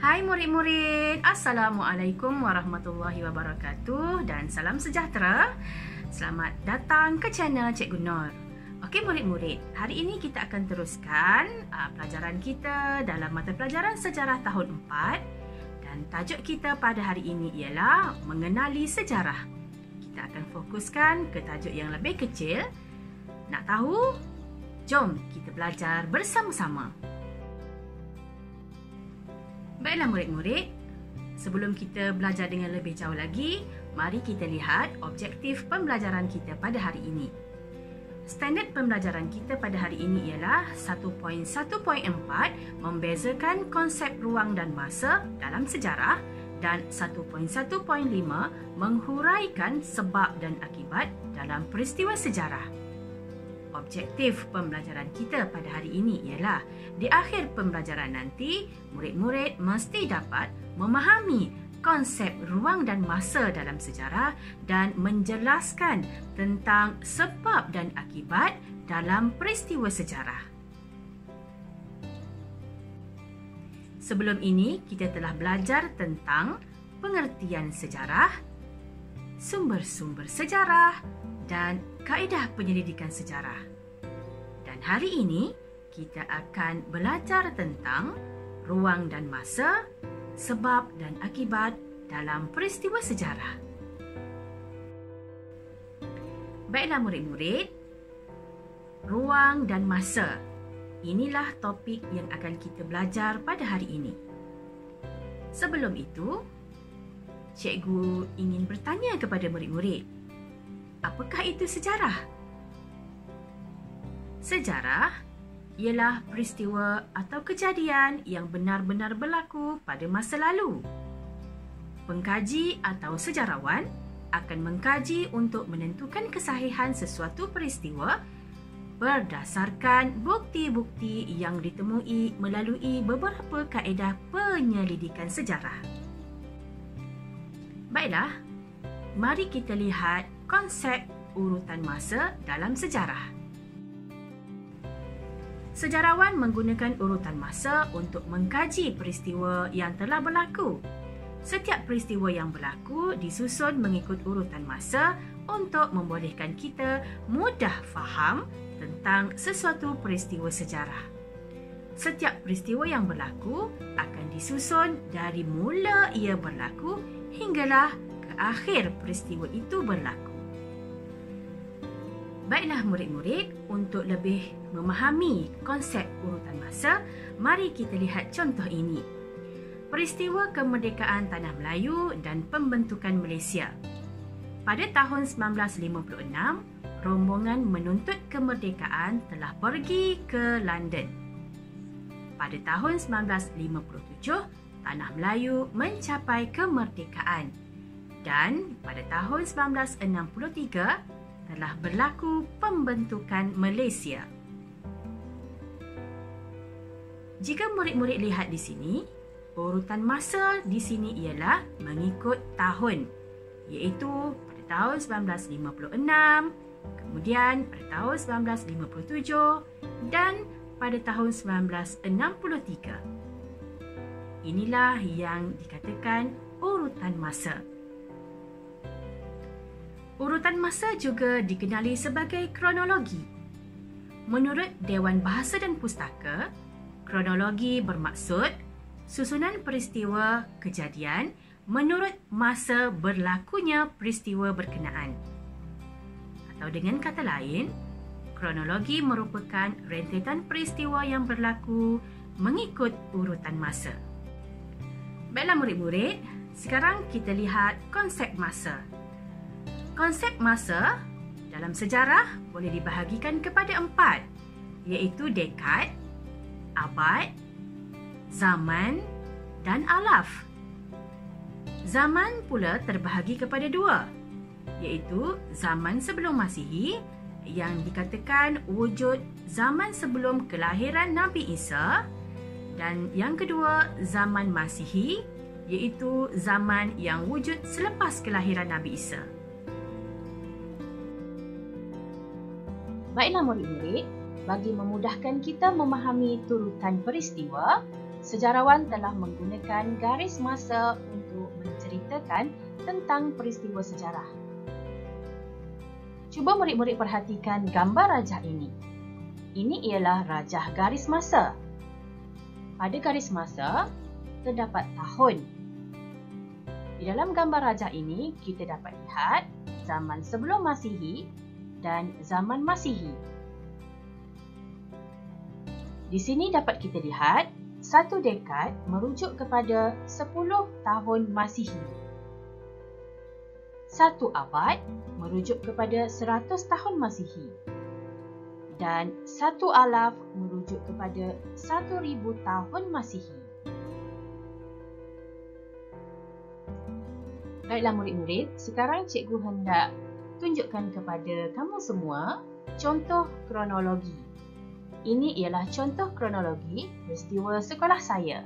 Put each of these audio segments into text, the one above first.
Hai murid-murid, Assalamualaikum warahmatullahi wabarakatuh dan salam sejahtera. Selamat datang ke channel Cikgu Nur. Okey murid-murid, hari ini kita akan teruskan pelajaran kita dalam mata pelajaran sejarah tahun 4 dan tajuk kita pada hari ini ialah mengenali sejarah. Kita akan fokuskan ke tajuk yang lebih kecil. Nak tahu? Jom kita belajar bersama-sama. Baiklah murid-murid, sebelum kita belajar dengan lebih jauh lagi, mari kita lihat objektif pembelajaran kita pada hari ini. Standard pembelajaran kita pada hari ini ialah 1.1.4 membezakan konsep ruang dan masa dalam sejarah dan 1.1.5 menghuraikan sebab dan akibat dalam peristiwa sejarah. Objektif pembelajaran kita pada hari ini ialah di akhir pembelajaran nanti, murid-murid mesti dapat memahami konsep ruang dan masa dalam sejarah dan menjelaskan tentang sebab dan akibat dalam peristiwa sejarah. Sebelum ini, kita telah belajar tentang pengertian sejarah, sumber-sumber sejarah dan kaedah penyelidikan sejarah. Dan hari ini, kita akan belajar tentang ruang dan masa, sebab dan akibat dalam peristiwa sejarah. Baiklah murid-murid, ruang dan masa. Inilah topik yang akan kita belajar pada hari ini. Sebelum itu, cikgu ingin bertanya kepada murid-murid, apakah itu sejarah? Sejarah ialah peristiwa atau kejadian yang benar-benar berlaku pada masa lalu. Pengkaji atau sejarawan akan mengkaji untuk menentukan kesahihan sesuatu peristiwa berdasarkan bukti-bukti yang ditemui melalui beberapa kaedah penyelidikan sejarah. Baiklah, mari kita lihat konsep urutan masa dalam sejarah. Sejarawan menggunakan urutan masa untuk mengkaji peristiwa yang telah berlaku. Setiap peristiwa yang berlaku disusun mengikut urutan masa untuk membolehkan kita mudah faham tentang sesuatu peristiwa sejarah. Setiap peristiwa yang berlaku akan disusun dari mula ia berlaku hinggalah ke akhir peristiwa itu berlaku. Baiklah murid-murid, untuk lebih memahami konsep urutan masa, mari kita lihat contoh ini. Peristiwa kemerdekaan Tanah Melayu dan pembentukan Malaysia. Pada tahun 1956, rombongan menuntut kemerdekaan telah pergi ke London. Pada tahun 1957, Tanah Melayu mencapai kemerdekaan. Dan pada tahun 1963, telah berlaku pembentukan Malaysia. Jika murid-murid lihat di sini, urutan masa di sini ialah mengikut tahun, iaitu pada tahun 1956, kemudian pada tahun 1957 dan pada tahun 1963. Inilah yang dikatakan urutan masa. Urutan masa juga dikenali sebagai kronologi. Menurut Dewan Bahasa dan Pustaka, kronologi bermaksud susunan peristiwa kejadian menurut masa berlakunya peristiwa berkenaan. Atau dengan kata lain, kronologi merupakan rentetan peristiwa yang berlaku mengikut urutan masa. Baiklah murid-murid, sekarang kita lihat konsep masa. Konsep masa dalam sejarah boleh dibahagikan kepada 4, iaitu dekad, abad, zaman dan alaf. Zaman pula terbahagi kepada 2, iaitu zaman sebelum Masihi yang dikatakan wujud zaman sebelum kelahiran Nabi Isa, dan yang kedua zaman Masihi, iaitu zaman yang wujud selepas kelahiran Nabi Isa. Baiklah murid-murid, bagi memudahkan kita memahami turutan peristiwa, sejarawan telah menggunakan garis masa untuk menceritakan tentang peristiwa sejarah. Cuba murid-murid perhatikan gambar rajah ini. Ini ialah rajah garis masa. Pada garis masa, terdapat tahun. Di dalam gambar rajah ini, kita dapat lihat zaman sebelum Masihi dan zaman Masihi. Di sini dapat kita lihat satu dekad merujuk kepada 10 tahun Masihi. Satu abad merujuk kepada 100 tahun Masihi. Dan satu alaf merujuk kepada 1000 tahun Masihi. Baiklah murid-murid, sekarang cikgu hendak tunjukkan kepada kamu semua contoh kronologi. Ini ialah contoh kronologi peristiwa sekolah saya.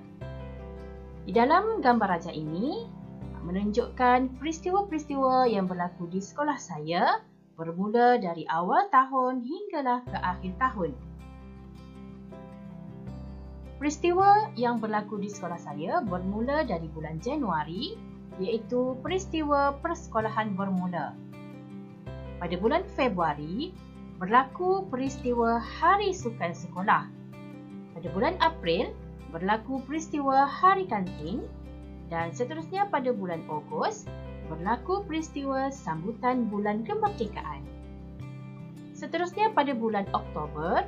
Di dalam gambar rajah ini menunjukkan peristiwa-peristiwa yang berlaku di sekolah saya bermula dari awal tahun hinggalah ke akhir tahun. Peristiwa yang berlaku di sekolah saya bermula dari bulan Januari, iaitu peristiwa persekolahan bermula. Pada bulan Februari, berlaku peristiwa Hari Sukan Sekolah. Pada bulan April, berlaku peristiwa Hari Kantin dan seterusnya pada bulan Ogos, berlaku peristiwa sambutan Bulan Kemerdekaan. Seterusnya pada bulan Oktober,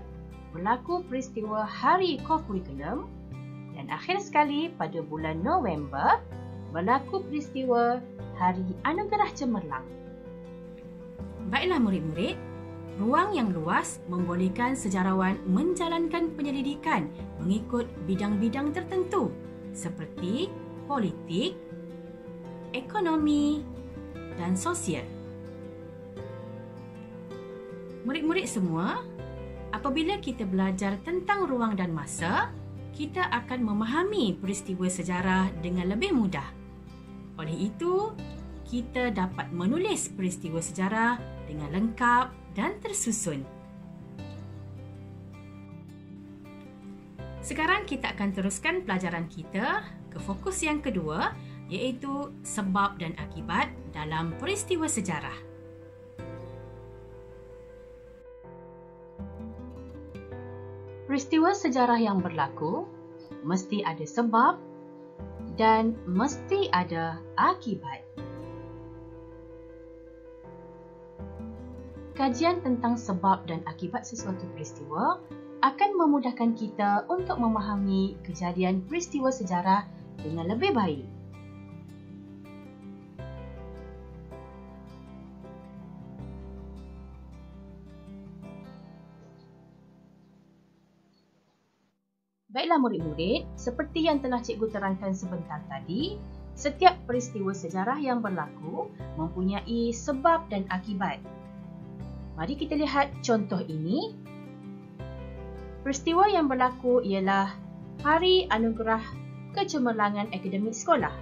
berlaku peristiwa Hari Kurikulum dan akhir sekali pada bulan November, berlaku peristiwa Hari Anugerah Cemerlang. Baiklah murid-murid, ruang yang luas membolehkan sejarawan menjalankan penyelidikan mengikut bidang-bidang tertentu seperti politik, ekonomi dan sosial. Murid-murid semua, apabila kita belajar tentang ruang dan masa, kita akan memahami peristiwa sejarah dengan lebih mudah. Oleh itu, kita dapat menulis peristiwa sejarah dengan lengkap dan tersusun. Sekarang kita akan teruskan pelajaran kita ke fokus yang kedua, iaitu sebab dan akibat dalam peristiwa sejarah. Peristiwa sejarah yang berlaku mesti ada sebab dan mesti ada akibat. Kajian tentang sebab dan akibat sesuatu peristiwa akan memudahkan kita untuk memahami kejadian peristiwa sejarah dengan lebih baik. Baiklah murid-murid, seperti yang telah cikgu terangkan sebentar tadi, setiap peristiwa sejarah yang berlaku mempunyai sebab dan akibat. Mari kita lihat contoh ini. Peristiwa yang berlaku ialah Hari Anugerah Kecemerlangan Akademik Sekolah.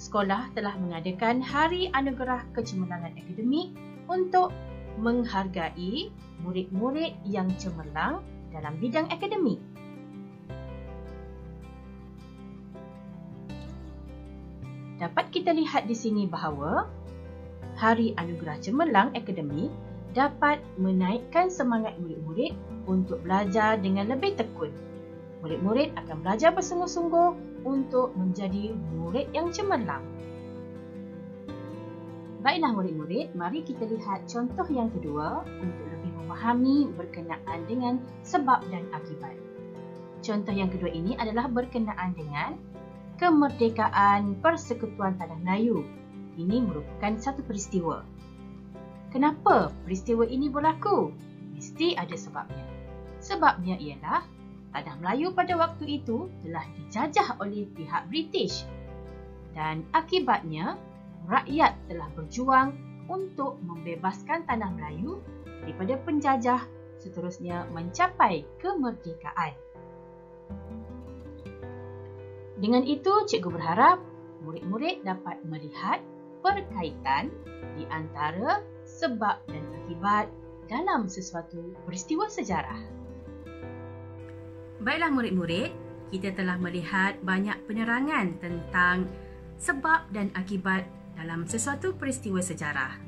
Sekolah telah mengadakan Hari Anugerah Kecemerlangan Akademik untuk menghargai murid-murid yang cemerlang dalam bidang akademik. Dapat kita lihat di sini bahawa Hari Anugerah Cemerlang Akademik dapat menaikkan semangat murid-murid untuk belajar dengan lebih tekun. Murid-murid akan belajar bersungguh-sungguh untuk menjadi murid yang cemerlang. Baiklah murid-murid, mari kita lihat contoh yang kedua untuk lebih memahami berkenaan dengan sebab dan akibat. Contoh yang kedua ini adalah berkenaan dengan kemerdekaan Persekutuan Tanah Melayu. Ini merupakan satu peristiwa. Kenapa peristiwa ini berlaku? Mesti ada sebabnya. Sebabnya ialah Tanah Melayu pada waktu itu telah dijajah oleh pihak British. Dan akibatnya, rakyat telah berjuang untuk membebaskan Tanah Melayu daripada penjajah, seterusnya mencapai kemerdekaan. Dengan itu, cikgu berharap murid-murid dapat melihat perkaitan di antara sebab dan akibat dalam sesuatu peristiwa sejarah. Baiklah murid-murid, kita telah melihat banyak penerangan tentang sebab dan akibat dalam sesuatu peristiwa sejarah.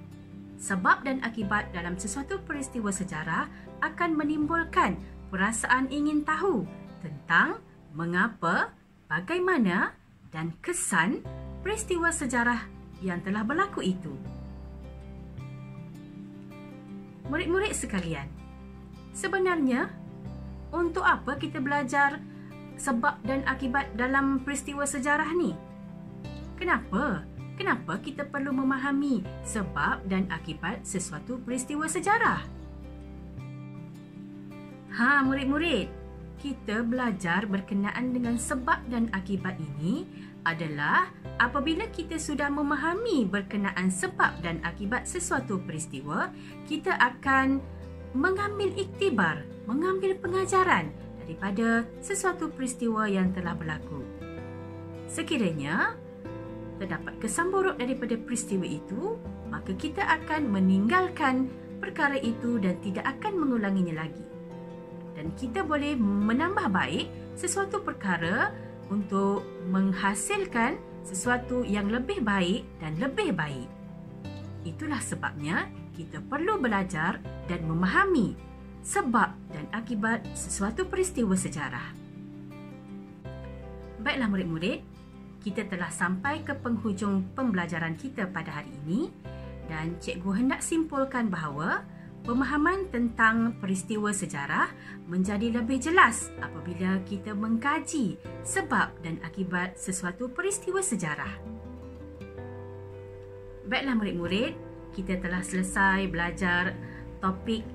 Sebab dan akibat dalam sesuatu peristiwa sejarah akan menimbulkan perasaan ingin tahu tentang mengapa, bagaimana dan kesan peristiwa sejarah yang telah berlaku itu. Murid-murid sekalian, sebenarnya untuk apa kita belajar sebab dan akibat dalam peristiwa sejarah ni? Kenapa? Kenapa kita perlu memahami sebab dan akibat sesuatu peristiwa sejarah? Murid-murid, kita belajar berkenaan dengan sebab dan akibat ini adalah apabila kita sudah memahami berkenaan sebab dan akibat sesuatu peristiwa, kita akan mengambil iktibar, mengambil pengajaran daripada sesuatu peristiwa yang telah berlaku. Sekiranya terdapat kesan buruk daripada peristiwa itu, maka kita akan meninggalkan perkara itu dan tidak akan mengulanginya lagi. Dan kita boleh menambah baik sesuatu perkara untuk menghasilkan sesuatu yang lebih baik dan lebih baik. Itulah sebabnya kita perlu belajar dan memahami sebab dan akibat sesuatu peristiwa sejarah. Baiklah murid-murid, kita telah sampai ke penghujung pembelajaran kita pada hari ini dan cikgu hendak simpulkan bahawa pemahaman tentang peristiwa sejarah menjadi lebih jelas apabila kita mengkaji sebab dan akibat sesuatu peristiwa sejarah. Baiklah murid-murid, kita telah selesai belajar topik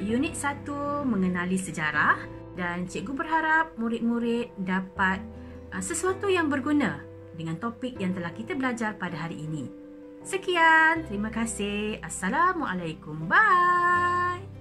unit 1 mengenali sejarah dan cikgu berharap murid-murid dapat sesuatu yang berguna dengan topik yang telah kita belajar pada hari ini. Sekian, terima kasih. Assalamualaikum. Bye.